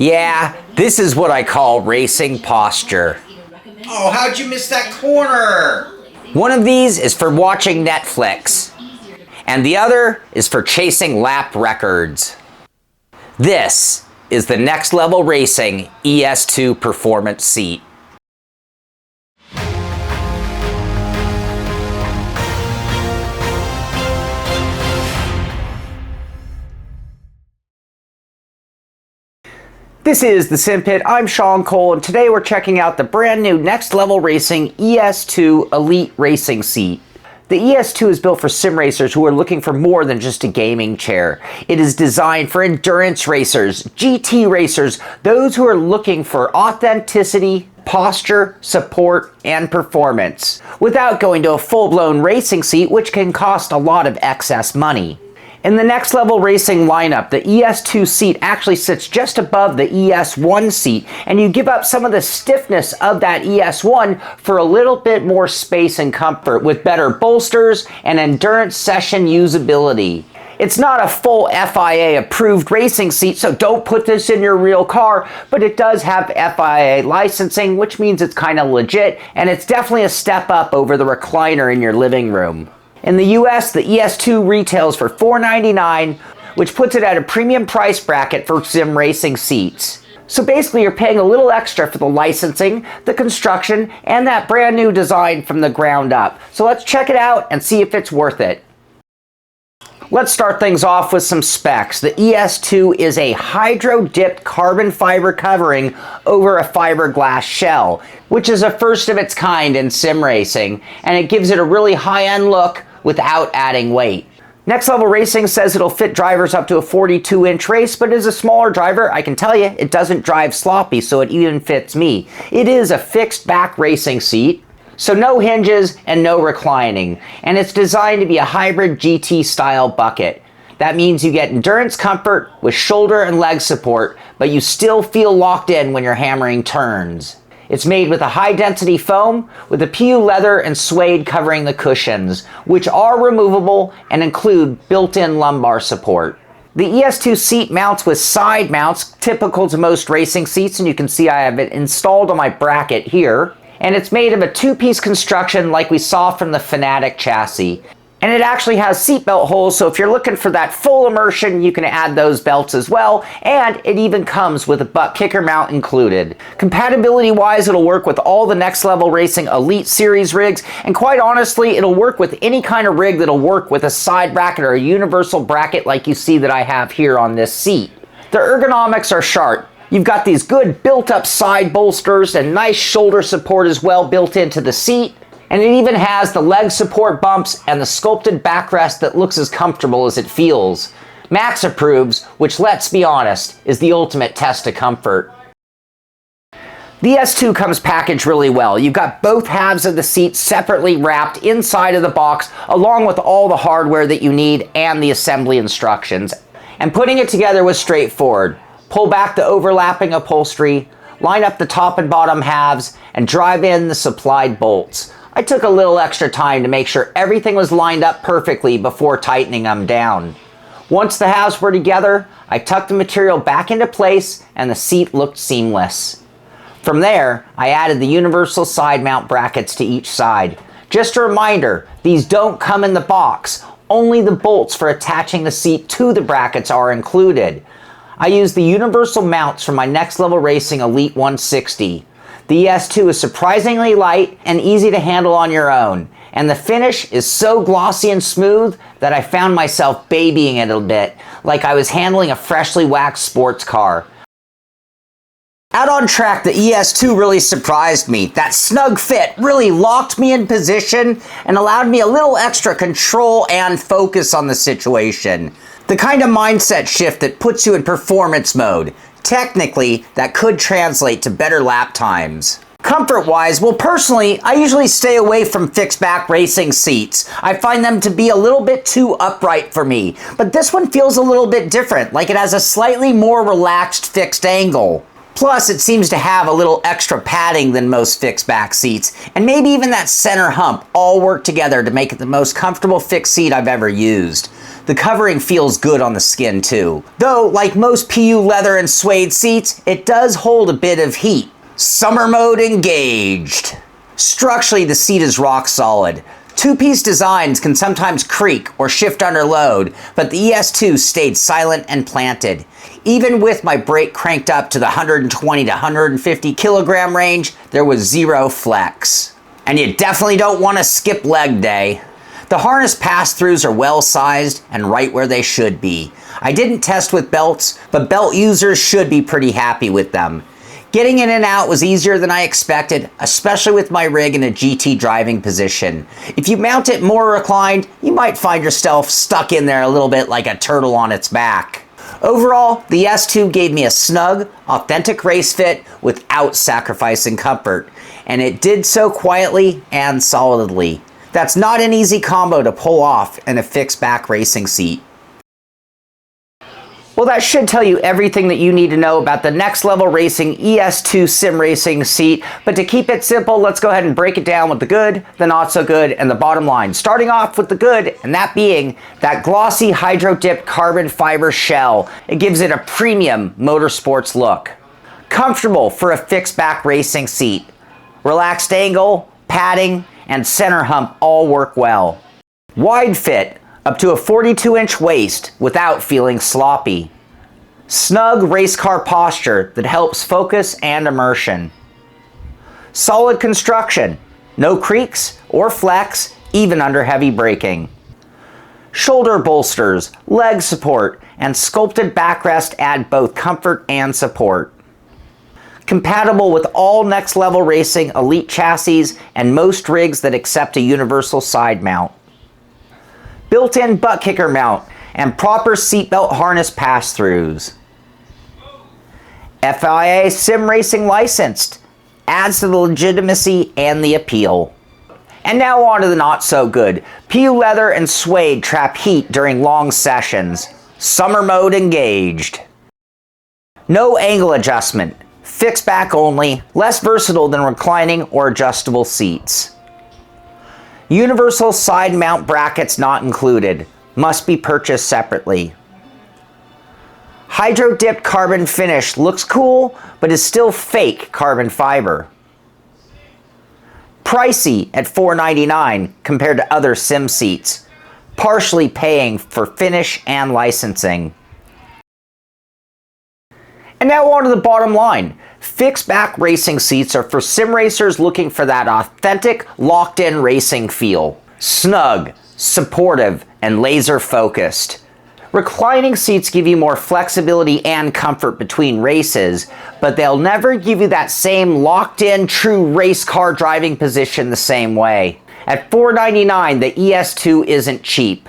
Yeah, this is what I call racing posture. Oh, how'd you miss that corner? One of these is for watching Netflix, and the other is for chasing lap records. This is the Next Level Racing ES2 Performance Seat. This is the Simpit. I'm Sean Cole, and today we're checking out the brand new Next Level Racing ES2 Elite Racing Seat. The ES2 is built for sim racers who are looking for more than just a gaming chair. It is designed for endurance racers, GT racers, those who are looking for authenticity, posture, support, and performance, without going to a full-blown racing seat, which can cost a lot of excess money. In the Next Level Racing lineup, the ES2 seat actually sits just above the ES1 seat, and you give up some of the stiffness of that ES1 for a little bit more space and comfort with better bolsters and endurance session usability. It's not a full FIA approved racing seat, so don't put this in your real car, but it does have FIA licensing, which means it's kind of legit, and it's definitely a step up over the recliner in your living room. In the US, the ES2 retails for $499, which puts it at a premium price bracket for sim racing seats. So basically you're paying a little extra for the licensing, the construction, and that brand new design from the ground up. So let's check it out and see if it's worth it. Let's start things off with some specs. The ES2 is a hydro-dipped carbon fiber covering over a fiberglass shell, which is a first of its kind in sim racing, and it gives it a really high-end look without adding weight. Next Level Racing says it'll fit drivers up to a 42-inch race, but as a smaller driver, I can tell you, it doesn't drive sloppy, so it even fits me. It is a fixed back racing seat, so no hinges and no reclining, and it's designed to be a hybrid GT style bucket. That means you get endurance comfort with shoulder and leg support, but you still feel locked in when you're hammering turns. It's made with a high-density foam with a PU leather and suede covering the cushions, which are removable and include built-in lumbar support. The ES2 seat mounts with side mounts, typical to most racing seats, and you can see I have it installed on my bracket here. And it's made of a two-piece construction like we saw from the Fanatic chassis. And it actually has seatbelt holes, so if you're looking for that full immersion, you can add those belts as well, and it even comes with a butt kicker mount included. Compatibility-wise, it'll work with all the Next Level Racing Elite Series rigs, and quite honestly, it'll work with any kind of rig that'll work with a side bracket or a universal bracket like you see that I have here on this seat. The ergonomics are sharp. You've got these good built-up side bolsters and nice shoulder support as well built into the seat. And it even has the leg support bumps and the sculpted backrest that looks as comfortable as it feels. Max approves, which, let's be honest, is the ultimate test of comfort. The ES2 comes packaged really well. You've got both halves of the seat separately wrapped inside of the box, along with all the hardware that you need and the assembly instructions. And putting it together was straightforward. Pull back the overlapping upholstery, line up the top and bottom halves, and drive in the supplied bolts. I took a little extra time to make sure everything was lined up perfectly before tightening them down. Once the halves were together, I tucked the material back into place and the seat looked seamless. From there, I added the universal side mount brackets to each side. Just a reminder, these don't come in the box. Only the bolts for attaching the seat to the brackets are included. I used the universal mounts from my Next Level Racing Elite 160. The ES2 is surprisingly light and easy to handle on your own, and the finish is so glossy and smooth that I found myself babying it a bit, like I was handling a freshly waxed sports car. Out on track, the ES2 really surprised me. That snug fit really locked me in position and allowed me a little extra control and focus on the situation. The kind of mindset shift that puts you in performance mode. Technically, that could translate to better lap times. Comfort-wise, well personally, I usually stay away from fixed back racing seats. I find them to be a little bit too upright for me, but this one feels a little bit different, like it has a slightly more relaxed fixed angle. Plus, it seems to have a little extra padding than most fixed back seats, and maybe even that center hump all work together to make it the most comfortable fixed seat I've ever used. The covering feels good on the skin too. Though, like most PU leather and suede seats, it does hold a bit of heat. Summer mode engaged. Structurally, the seat is rock solid. Two-piece designs can sometimes creak or shift under load, but the ES2 stayed silent and planted. Even with my brake cranked up to the 120 to 150 kilogram range, there was zero flex. And you definitely don't want to skip leg day. The harness pass-throughs are well-sized and right where they should be. I didn't test with belts, but belt users should be pretty happy with them. Getting in and out was easier than I expected, especially with my rig in a GT driving position. If you mount it more reclined, you might find yourself stuck in there a little bit like a turtle on its back. Overall, the S2 gave me a snug, authentic race fit without sacrificing comfort, and it did so quietly and solidly. That's not an easy combo to pull off in a fixed back racing seat. Well, that should tell you everything that you need to know about the Next Level Racing ES2 sim racing seat, but to keep it simple, let's go ahead and break it down with the good, the not so good, and the bottom line. Starting off with the good, and that being that glossy hydro-dipped carbon fiber shell. It gives it a premium motorsports look. Comfortable for a fixed back racing seat. Relaxed angle, padding, and center hump all work well. Wide fit, up to a 42-inch waist without feeling sloppy. Snug race car posture that helps focus and immersion. Solid construction, no creaks or flex even under heavy braking. Shoulder bolsters, leg support, and sculpted backrest add both comfort and support. Compatible with all Next Level Racing Elite chassis and most rigs that accept a universal side mount. Built-in butt kicker mount and proper seatbelt harness pass-throughs. FIA Sim Racing licensed, adds to the legitimacy and the appeal. And now on to the not so good. PU leather and suede trap heat during long sessions. Summer mode engaged. No angle adjustment. Fixed back only, less versatile than reclining or adjustable seats. Universal side mount brackets not included, must be purchased separately. Hydro dipped carbon finish looks cool, but is still fake carbon fiber. Pricey at $499 compared to other sim seats, partially paying for finish and licensing. And now on to the bottom line. Fixed back racing seats are for sim racers looking for that authentic, locked-in racing feel. Snug, supportive, and laser focused. Reclining seats give you more flexibility and comfort between races, but they'll never give you that same locked-in, true race car driving position the same way. At $499, the ES2 isn't cheap.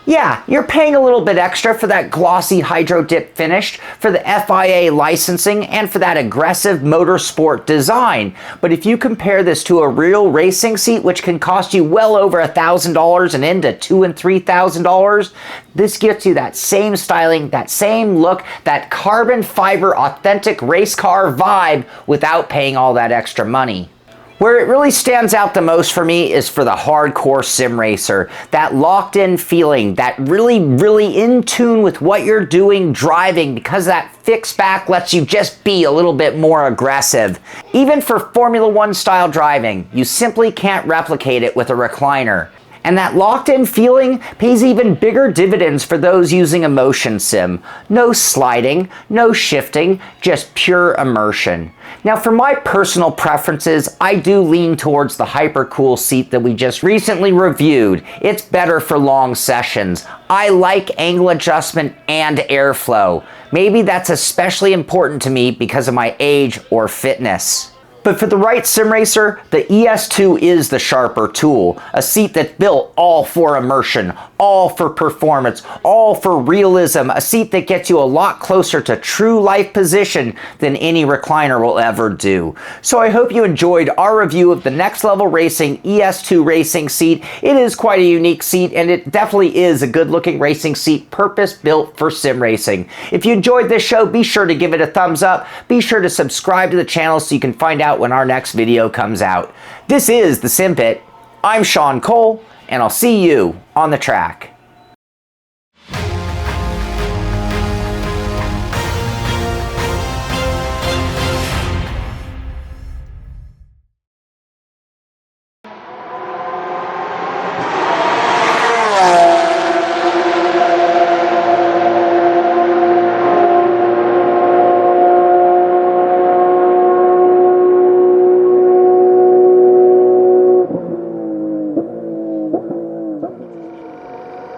Yeah, you're paying a little bit extra for that glossy hydro dip finish, for the FIA licensing, and for that aggressive motorsport design. But if you compare this to a real racing seat, which can cost you well over $1,000 and into $2,000 and $3,000, this gets you that same styling, that same look, that carbon fiber authentic race car vibe without paying all that extra money. Where it really stands out the most for me is for the hardcore sim racer. That locked in feeling, that really in tune with what you're doing driving, because that fixed back lets you just be a little bit more aggressive. Even for Formula One style driving, you simply can't replicate it with a recliner. And that locked-in feeling pays even bigger dividends for those using a motion sim. No sliding, no shifting, just pure immersion. Now for my personal preferences, I do lean towards the Hypercool seat that we just recently reviewed. It's better for long sessions. I like angle adjustment and airflow. Maybe that's especially important to me because of my age or fitness. But for the right sim racer, the ES2 is the sharper tool. A seat that's built all for immersion, all for performance, all for realism. A seat that gets you a lot closer to true life position than any recliner will ever do. So I hope you enjoyed our review of the Next Level Racing ES2 racing seat. It is quite a unique seat, and it definitely is a good looking racing seat purpose built for sim racing. If you enjoyed this show, be sure to give it a thumbs up. Be sure to subscribe to the channel so you can find out when our next video comes out. This is the Simpit. I'm Sean Cole, and I'll see you on the track.